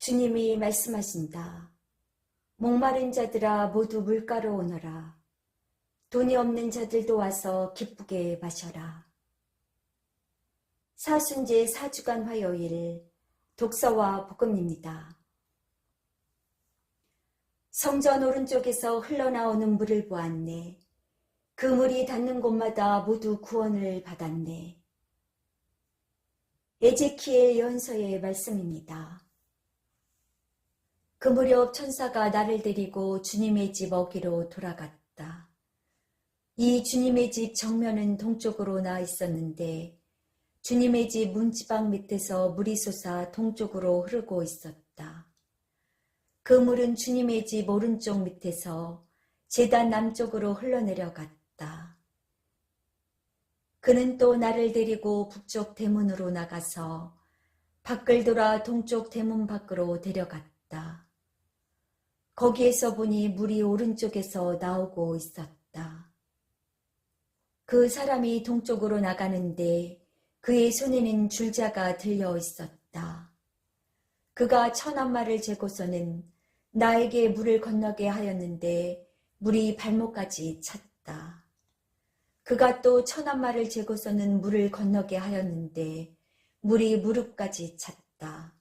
주님이 말씀하신다. 목마른 자들아 모두 물가로 오너라. 돈이 없는 자들도 와서 기쁘게 마셔라. 사순제 4주간 화요일 독서와 복음입니다. 성전 오른쪽에서 흘러나오는 물을 보았네. 그 물이 닿는 곳마다 모두 구원을 받았네. 에제키엘 예언서의 말씀입니다. 그 무렵 천사가 나를 데리고 주님의 집 어귀로 돌아갔다. 이 주님의 집 정면은 동쪽으로 나와 있었는데 주님의 집 문지방 밑에서 물이 솟아 동쪽으로 흐르고 있었다. 그 물은 주님의 집 오른쪽 밑에서 제단 남쪽으로 흘러내려갔다. 그는 또 나를 데리고 북쪽 대문으로 나가서 밖을 돌아 동쪽 대문 밖으로 데려갔다. 거기에서 보니 물이 오른쪽에서 나오고 있었다. 그 사람이 동쪽으로 나가는데 그의 손에는 줄자가 들려 있었다. 그가 1000암마를 재고서는 나에게 물을 건너게 하였는데 물이 발목까지 찼다. 그가 또 1000암마를 재고서는 물을 건너게 하였는데 물이 무릎까지 찼다.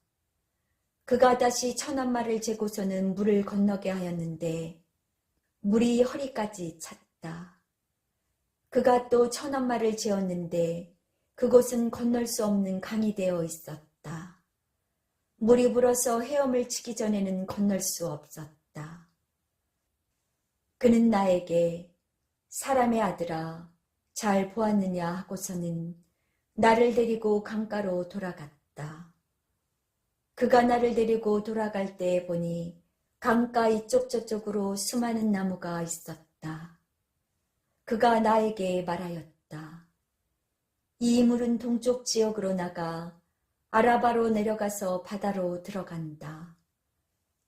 그가 다시 1000암마를 재고서는 물을 건너게 하였는데 물이 허리까지 찼다. 그가 또 1000암마를 재었는데 그곳은 건널 수 없는 강이 되어 있었다. 물이 불어서 헤엄을 치기 전에는 건널 수 없었다. 그는 나에게 사람의 아들아 잘 보았느냐 하고서는 나를 데리고 강가로 돌아갔다. 그가 나를 데리고 돌아갈 때 보니 강가 이쪽 저쪽으로 수많은 나무가 있었다. 그가 나에게 말하였다. 이 물은 동쪽 지역으로 나가 아라바로 내려가서 바다로 들어간다.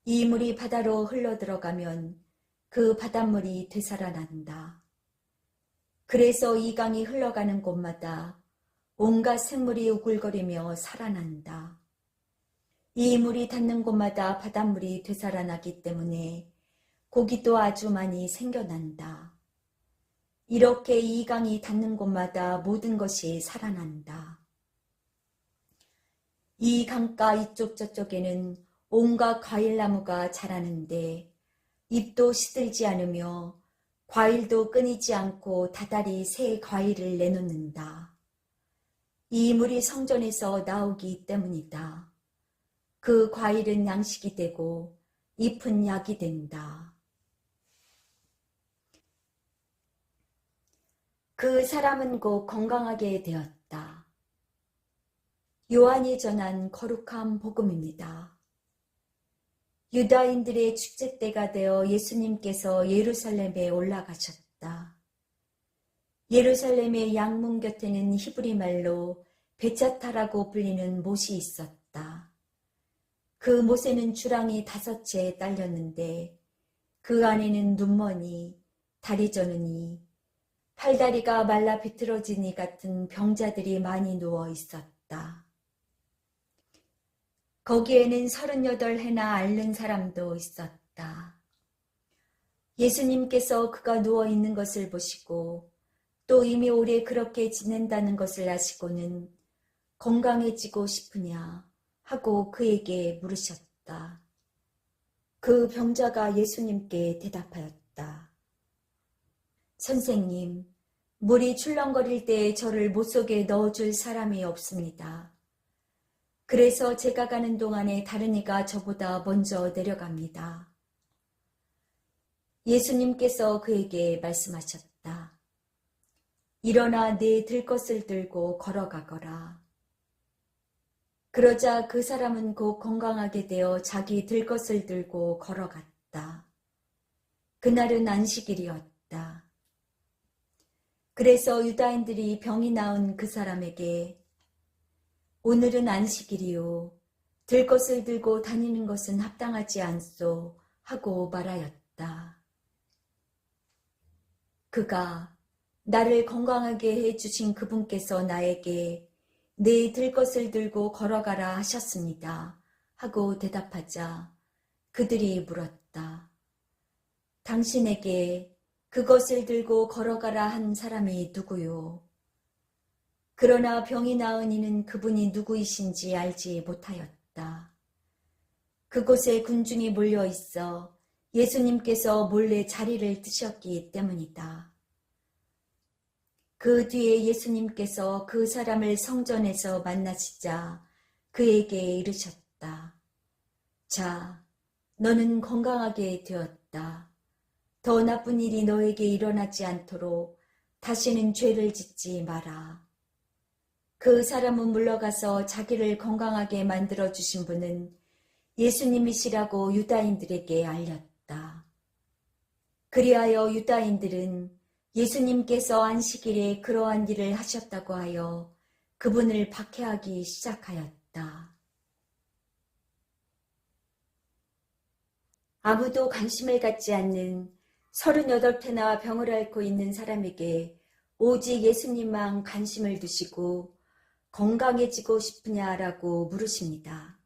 이 물이 바다로 흘러 들어가면 그 바닷물이 되살아난다. 그래서 이 강이 흘러가는 곳마다 온갖 생물이 우글거리며 살아난다. 이 물이 닿는 곳마다 바닷물이 되살아나기 때문에 고기도 아주 많이 생겨난다. 이렇게 이 강이 닿는 곳마다 모든 것이 살아난다. 이 강가 이쪽 저쪽에는 온갖 과일나무가 자라는데 잎도 시들지 않으며 과일도 끊이지 않고 다달이 새 과일을 내놓는다. 이 물이 성전에서 나오기 때문이다. 그 과일은 양식이 되고 잎은 약이 된다. 그 사람은 곧 건강하게 되었다. 요한이 전한 거룩한 복음입니다. 유다인들의 축제 때가 되어 예수님께서 예루살렘에 올라가셨다. 예루살렘의 양문 곁에는 히브리 말로 베차타라고 불리는 못이 있었다. 그 못에는 주랑이 5채 딸렸는데 그 안에는 눈머니, 다리 저느니, 팔다리가 말라 비틀어지니 같은 병자들이 많이 누워 있었다. 거기에는 38해나 앓는 사람도 있었다. 예수님께서 그가 누워 있는 것을 보시고 또 이미 오래 그렇게 지낸다는 것을 아시고는 건강해지고 싶으냐 하고 그에게 물으셨다. 그 병자가 예수님께 대답하였다. 선생님, 물이 출렁거릴 때 저를 못속에 넣어줄 사람이 없습니다. 그래서 제가 가는 동안에 다른 이가 저보다 먼저 내려갑니다. 예수님께서 그에게 말씀하셨다. 일어나 네 들것을 들고 걸어가거라. 그러자 그 사람은 곧 건강하게 되어 자기 들것을 들고 걸어갔다. 그날은 안식일이었다. 그래서 유다인들이 병이 나은 그 사람에게 오늘은 안식일이요. 들것을 들고 다니는 것은 합당하지 않소 하고 말하였다. 그가 나를 건강하게 해주신 그분께서 나에게 네 들것을 들고 걸어가라 하셨습니다 하고 대답하자 그들이 물었다. 당신에게 그것을 들고 걸어가라 한 사람이 누구요? 그러나 병이 나은 이는 그분이 누구이신지 알지 못하였다. 그곳에 군중이 몰려 있어 예수님께서 몰래 자리를 뜨셨기 때문이다. 그 뒤에 예수님께서 그 사람을 성전에서 만나시자 그에게 이르셨다. 자, 너는 건강하게 되었다. 더 나쁜 일이 너에게 일어나지 않도록 다시는 죄를 짓지 마라. 그 사람은 물러가서 자기를 건강하게 만들어주신 분은 예수님이시라고 유다인들에게 알렸다. 그리하여 유다인들은 예수님께서 안식일에 그러한 일을 하셨다고 하여 그분을 박해하기 시작하였다. 아무도 관심을 갖지 않는 38회나 병을 앓고 있는 사람에게 오직 예수님만 관심을 두시고 건강해지고 싶으냐라고 물으십니다.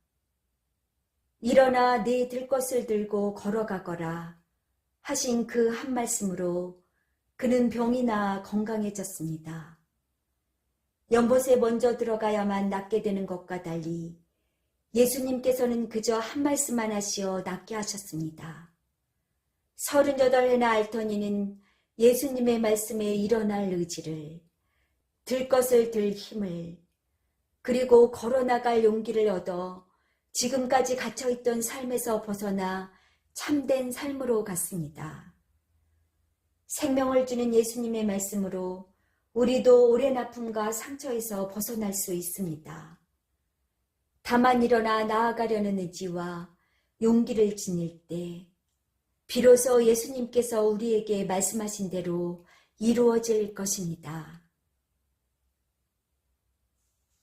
일어나 네 들 것을 들고 걸어가거라 하신 그 한 말씀으로 그는 병이 나아 건강해졌습니다. 연못에 먼저 들어가야만 낫게 되는 것과 달리 예수님께서는 그저 한 말씀만 하시어 낫게 하셨습니다. 38해나 앓더니는 예수님의 말씀에 일어날 의지를, 들 것을 들 힘을, 그리고 걸어나갈 용기를 얻어 지금까지 갇혀있던 삶에서 벗어나 참된 삶으로 갔습니다. 생명을 주는 예수님의 말씀으로 우리도 오랜 아픔과 상처에서 벗어날 수 있습니다. 다만 일어나 나아가려는 의지와 용기를 지닐 때 비로소 예수님께서 우리에게 말씀하신 대로 이루어질 것입니다.